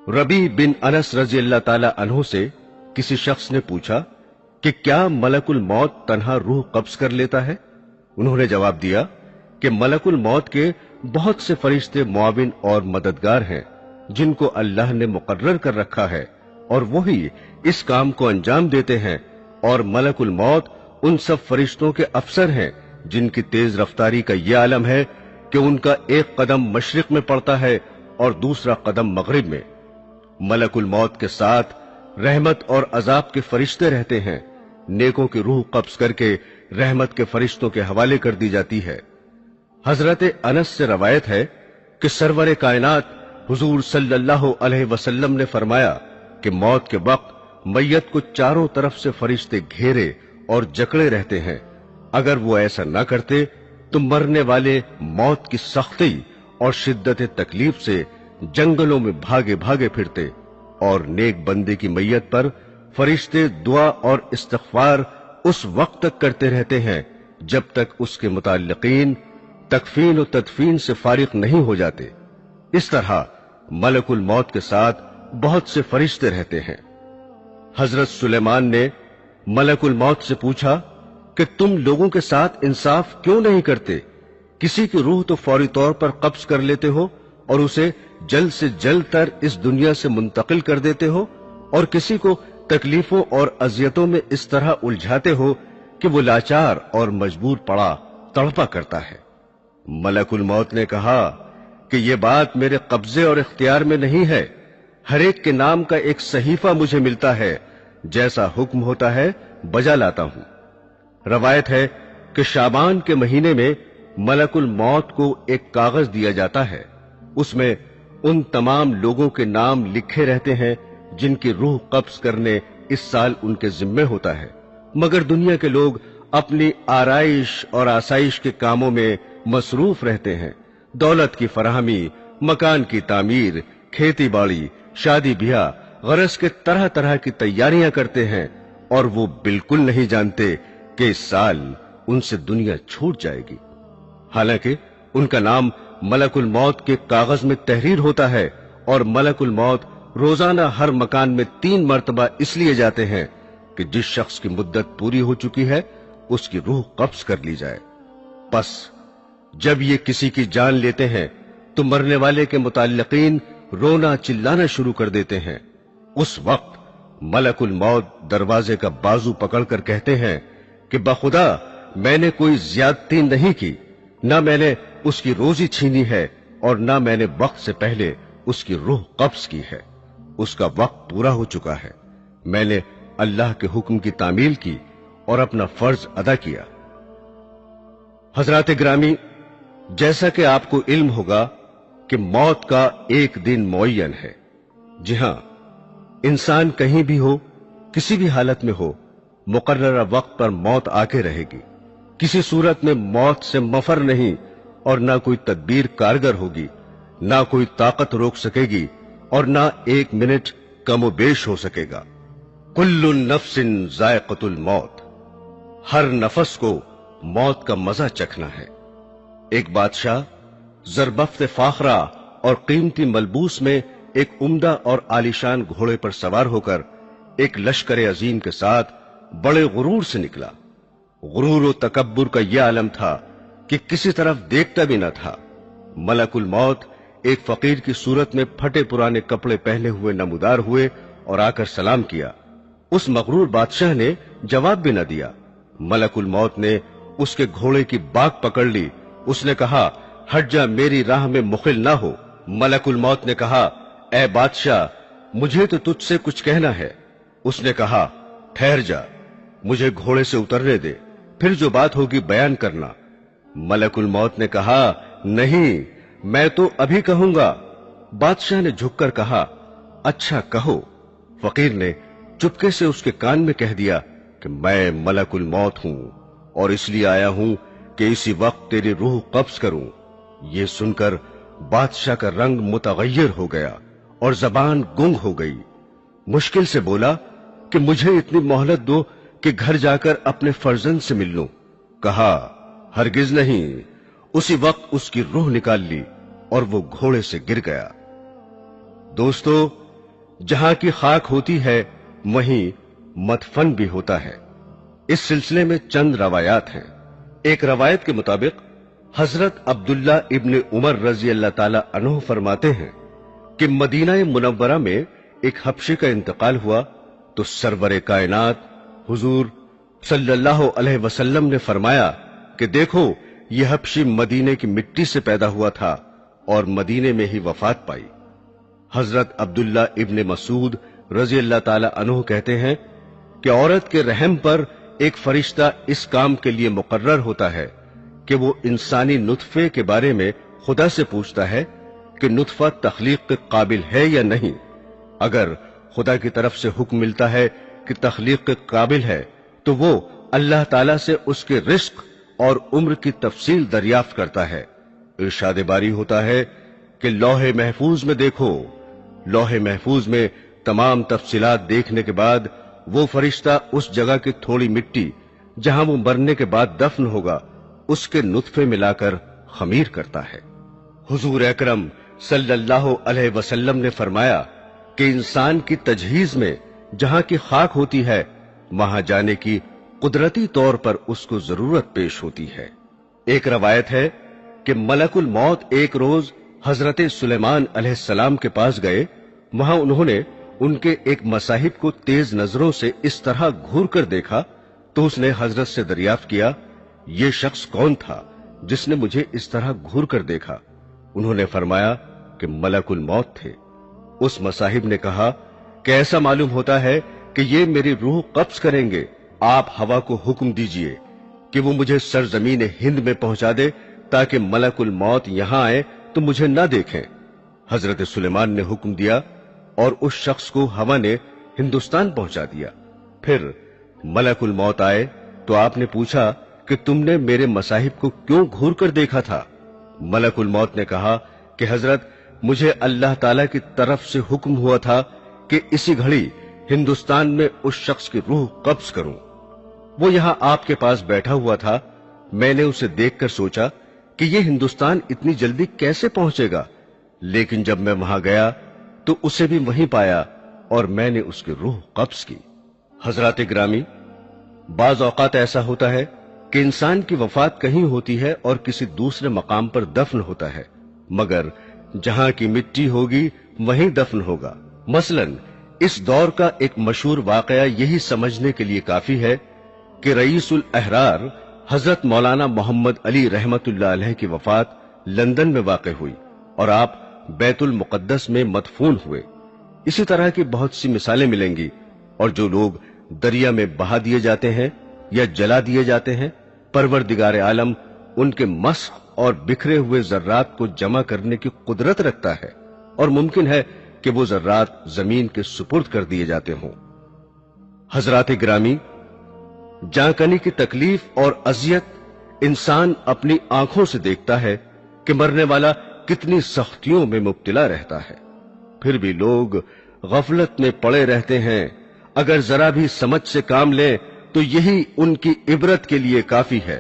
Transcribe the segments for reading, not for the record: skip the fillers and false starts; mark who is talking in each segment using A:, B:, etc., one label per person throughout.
A: रबी बिन अनस रजी अल्लाह ताला अन्हु से किसी शख्स ने पूछा कि क्या मलकुल मौत तन्हा रूह कब्ज कर लेता है? उन्होंने जवाब दिया कि मलकुल मौत के बहुत से फरिश्ते मुआविन और मददगार हैं जिनको अल्लाह ने मुकर्रर कर रखा है और वही इस काम को अंजाम देते हैं, और मलकुल मौत उन सब फरिश्तों के अफसर हैं जिनकी तेज रफ्तारी का यह आलम है कि उनका एक कदम मशरिक में पड़ता है और दूसरा कदम मगरिब में। मलकुल मौत के साथ रहमत और अजाब के फरिश्ते रहते हैं। नेकों की रूह कब्ज करके रहमत के फरिश्तों के हवाले कर दी जाती है। हजरत अनस से रवायत है कि सरवर कायनात हुजूर सल्लल्लाहु अलैहि वसल्लम ने फरमाया कि मौत के वक्त मैयत को चारों तरफ से फरिश्ते घेरे और जकड़े रहते हैं। अगर वो ऐसा न करते तो मरने वाले मौत की सख्ती और शिद्दत तकलीफ से जंगलों में भागे भागे फिरते, और नेक बंदे की मैयत पर फरिश्ते दुआ और इस्तिग़फ़ार उस वक्त तक करते रहते हैं जब तक उसके मुताल्लिकीन तकफीन और तदफीन से फारिग नहीं हो जाते। इस तरह मलकुल मौत के साथ बहुत से फरिश्ते रहते हैं। हजरत सुलेमान ने मलकुल मौत से पूछा कि तुम लोगों के साथ इंसाफ क्यों नहीं करते? किसी की रूह तो फौरी तौर पर कब्ज कर लेते हो और उसे जल्द से जल्द तर इस दुनिया से मुंतकिल कर देते हो, और किसी को तकलीफों और अजियतों में इस तरह उलझाते हो कि वो लाचार और मजबूर पड़ा तड़पा करता है। मलकुल मौत ने कहा कि ये बात मेरे कब्जे और इख्तियार में नहीं है। हर एक के नाम का एक सहीफा मुझे मिलता है, जैसा हुक्म होता है बजा लाता हूं। रवायत है कि शाबान के महीने में मलकुल मौत को एक कागज दिया जाता है। उसमें उन तमाम लोगों के नाम लिखे रहते हैं जिनकी रूह कब्ज करने इस साल उनके जिम्मे होता है, मगर दुनिया के लोग अपनी आराइश और आसाइश के कामों में मसरूफ रहते हैं। दौलत की फराहमी, मकान की तामीर, खेती बाड़ी, शादी ब्याह, गरज के तरह तरह की तैयारियां करते हैं, और वो बिल्कुल नहीं जानते कि इस साल उनसे दुनिया छूट जाएगी। हालांकि उनका नाम मलकुल मौत के कागज में तहरीर होता है, और मलकुल मौत रोजाना हर मकान में 3 मरतबा इसलिए जाते हैं कि जिस शख्स की मुद्दत पूरी हो चुकी है उसकी रूह कब्ज कर ली जाए। बस जब ये किसी की जान लेते हैं तो मरने वाले के मुताल्लिकीन रोना चिल्लाना शुरू कर देते हैं। उस वक्त मलकुल मौत दरवाजे का बाजू पकड़कर कहते हैं कि बखुदा मैंने कोई ज्यादती नहीं की, ना मैंने उसकी रोजी छीनी है और ना मैंने वक्त से पहले उसकी रूह कब्ज की है। उसका वक्त पूरा हो चुका है। मैंने अल्लाह के हुक्म की तामील की और अपना फर्ज अदा किया। हजरात ग्रामी, जैसा कि आपको इल्म होगा कि मौत का एक दिन मुअय्यन है। जी हां, इंसान कहीं भी हो, किसी भी हालत में हो, मुकर्ररा वक्त पर मौत आके रहेगी। किसी सूरत में मौत से मफर नहीं, और ना कोई तदबीर कारगर होगी, ना कोई ताकत रोक सकेगी, और ना 1 मिनट कमोबेश हो सकेगा। कुल्लु नफ्सिन जायक़तुल मौत, हर नफस को मौत का मजा चखना है। एक बादशाह ज़रबफ्त फाखरा और कीमती मलबूस में एक उम्दा और आलीशान घोड़े पर सवार होकर एक लश्कर अजीम के साथ बड़े गुरूर से निकला। गुरूर और तकब्बुर का यह आलम था कि किसी तरफ देखता भी न था। मलकुल मौत एक फकीर की सूरत में फटे पुराने कपड़े पहने हुए नमूदार हुए और आकर सलाम किया। उस मगरूर बादशाह ने जवाब भी न दिया। मलकुल मौत ने उसके घोड़े की बाग पकड़ ली। उसने कहा, हट जा, मेरी राह में मुखिल ना हो। मलकुल मौत ने कहा, ऐ बादशाह, मुझे तो तुझसे कुछ कहना है। उसने कहा, ठहर जा, मुझे घोड़े से उतरने दे, फिर जो बात होगी बयान करना। मलकुल मौत ने कहा, नहीं, मैं तो अभी कहूंगा। बादशाह ने झुककर कहा, अच्छा कहो। फकीर ने चुपके से उसके कान में कह दिया कि मैं मलकुल मौत हूं और इसलिए आया हूं कि इसी वक्त तेरी रूह कब्ज करूं। ये सुनकर बादशाह का रंग मुतगय्यर हो गया और जबान गुंग हो गई। मुश्किल से बोला कि मुझे इतनी मोहलत दो कि घर जाकर अपने फर्जंद से मिल लूं। कहा, हरगिज नहीं। उसी वक्त उसकी रूह निकाल ली और वो घोड़े से गिर गया। दोस्तों, जहां की खाक होती है वहीं मदफन भी होता है। इस सिलसिले में चंद रवायात हैं। एक रवायत के मुताबिक हजरत अब्दुल्ला इब्न उमर रजी अल्लाह ताला अन्हु फरमाते हैं कि मदीना मुनव्वरा में एक हबशी का इंतकाल हुआ तो सरवरे कायनात हुजूर सल्लल्लाहु अलैहि वसल्लम ने फरमाया कि देखो, यह हबशी मदीने की मिट्टी से पैदा हुआ था और मदीने में ही वफात पाई। हजरत अब्दुल्ला इब्न मसूद रजी अल्लाह ताला अन्हु कहते हैं कि औरत के रहम पर एक फरिश्ता इस काम के लिए मुकर्रर होता है कि वो इंसानी नुतफे के बारे में खुदा से पूछता है कि नुतफा तख्लीक के काबिल है या नहीं। अगर खुदा की तरफ से हुक्म मिलता है कि तख्लीक के काबिल है तो वो अल्लाह ताला से उसके रिस्क और उम्र की तफसील दरियाफ्त करता है। इरशाद बारी होता है कि लौहे महफूज में देखो। लौहे महफूज में तमाम तफसीलात देखने के बाद वो फरिश्ता उस जगह की थोड़ी मिट्टी जहां वो मरने के बाद दफन होगा उसके नुतफे मिलाकर खमीर करता है। हुजूर अकरम सल्लल्लाहु अलैहि वसल्लम ने फरमाया कि इंसान की तजहीज में जहां की खाक होती है वहां जाने की कुदरती तौर पर उसको जरूरत पेश होती है। एक रवायत है कि मलकुल मौत एक रोज हजरत सुलेमान अलैहिस्सलाम के पास गए। वहां उन्होंने उनके एक मसाहिब को तेज नजरों से इस तरह घूर कर देखा तो उसने हजरत से दरियाफ्त किया, ये शख्स कौन था जिसने मुझे इस तरह घूर कर देखा? उन्होंने फरमाया कि मलकुल मौत थे। उस मसाहिब ने कहा कि ऐसा मालूम होता है कि ये मेरी रूह कब्ज करेंगे। आप हवा को हुक्म दीजिए कि वो मुझे सरजमीन हिंद में पहुंचा दे ताकि मलकुल मौत यहां आए तो मुझे न देखें। हजरत सुलेमान ने हुक्म दिया और उस शख्स को हवा ने हिंदुस्तान पहुंचा दिया। फिर मलकुल मौत आए तो आपने पूछा कि तुमने मेरे मसाहिब को क्यों घूर कर देखा था? मलकुल मौत ने कहा कि हजरत, मुझे अल्लाह ताला की तरफ से हुक्म हुआ था कि इसी घड़ी हिंदुस्तान में उस शख्स की रूह कब्ज करूं। वो यहां आपके पास बैठा हुआ था। मैंने उसे देखकर सोचा कि ये हिंदुस्तान इतनी जल्दी कैसे पहुंचेगा, लेकिन जब मैं वहां गया तो उसे भी वहीं पाया और मैंने उसकी रूह कब्ज की। हजरात ग्रामी, बाज औकात ऐसा होता है कि इंसान की वफात कहीं होती है और किसी दूसरे मकाम पर दफन होता है, मगर जहां की मिट्टी होगी वहीं दफन होगा। मसलन इस दौर का एक मशहूर वाकया यही समझने के लिए काफी है कि रईसुल अहरार हजरत मौलाना मोहम्मद अली रहमतुल्लाह अलैह की वफात लंदन में वाक़ हुई और आप बैतुल मुक़द्दस में मदफून हुए। इसी तरह की बहुत सी मिसालें मिलेंगी। और जो लोग दरिया में बहा दिए जाते हैं या जला दिए जाते हैं, परवरदिगार आलम उनके मस्ख और बिखरे हुए जर्रात को जमा करने की कुदरत रखता है और मुमकिन है कि वो जर्रात जमीन के सुपुर्द कर दिए जाते हों। हजरात ग्रामी, जांकनी की तकलीफ और अजियत इंसान अपनी आंखों से देखता है कि मरने वाला कितनी सख्तियों में मुब्तला रहता है, फिर भी लोग गफलत में पड़े रहते हैं। अगर जरा भी समझ से काम लें तो यही उनकी इबरत के लिए काफी है।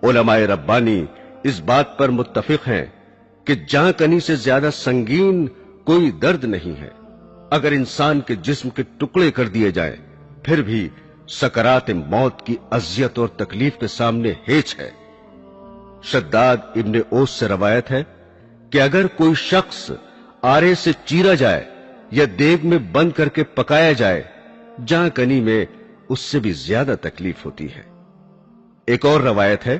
A: उलमाए रब्बानी इस बात पर मुत्तफिक हैं कि जांकनी से ज्यादा संगीन कोई दर्द नहीं है। अगर इंसान के जिस्म के टुकड़े कर दिए जाएं, फिर भी सकरात मौत की अजियत और तकलीफ के सामने हेच है। शद्दाद इब्न ओस से रवायत है कि अगर कोई शख्स आरे से चीरा जाए या देग में बंद करके पकाया जाए, जांकनी में उससे भी ज्यादा तकलीफ होती है। एक और रवायत है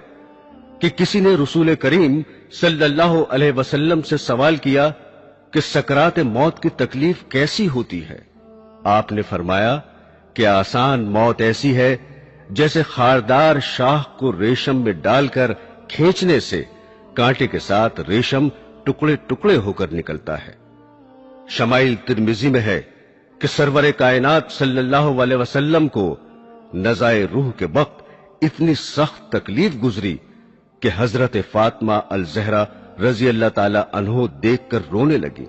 A: कि किसी ने रसूल करीम सल्लल्लाहु अलैहि वसल्लम से सवाल किया कि सकरात मौत की तकलीफ कैसी होती है। आपने फरमाया कि आसान मौत ऐसी है जैसे खारदार शाह को रेशम में डालकर खींचने से कांटे के साथ रेशम टुकड़े टुकड़े होकर निकलता है। शमाइल तिरमिजी में है कि सरवरे कायनात सल्लल्लाहु अलैहि वसल्लम को नज़ाए रूह के वक्त इतनी सख्त तकलीफ गुजरी कि हजरत फातिमा अल ज़हरा रजी अल्लाह ताला अन्हो देखकर रोने लगी।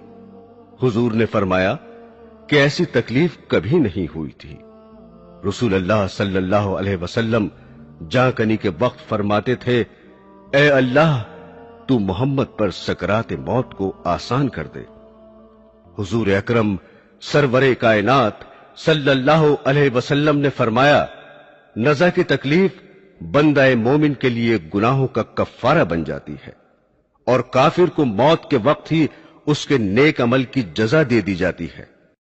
A: हुजूर ने फरमाया कि ऐसी तकलीफ कभी नहीं हुई थी। रसूल अल्लाह सल्लल्लाहु अलैहि वसल्लम जांकनी के वक्त फरमाते थे, ए अल्लाह, तू मोहम्मद पर सकरात मौत को आसान कर दे। हुजूर अकरम سرور کائنات صلی اللہ علیہ وسلم نے فرمایا، نزع کی تکلیف بندہ مومن کے لیے گناہوں کا کفارہ بن جاتی ہے، اور کافر کو موت کے وقت ہی اس کے نیک عمل کی جزا دے دی جاتی ہے۔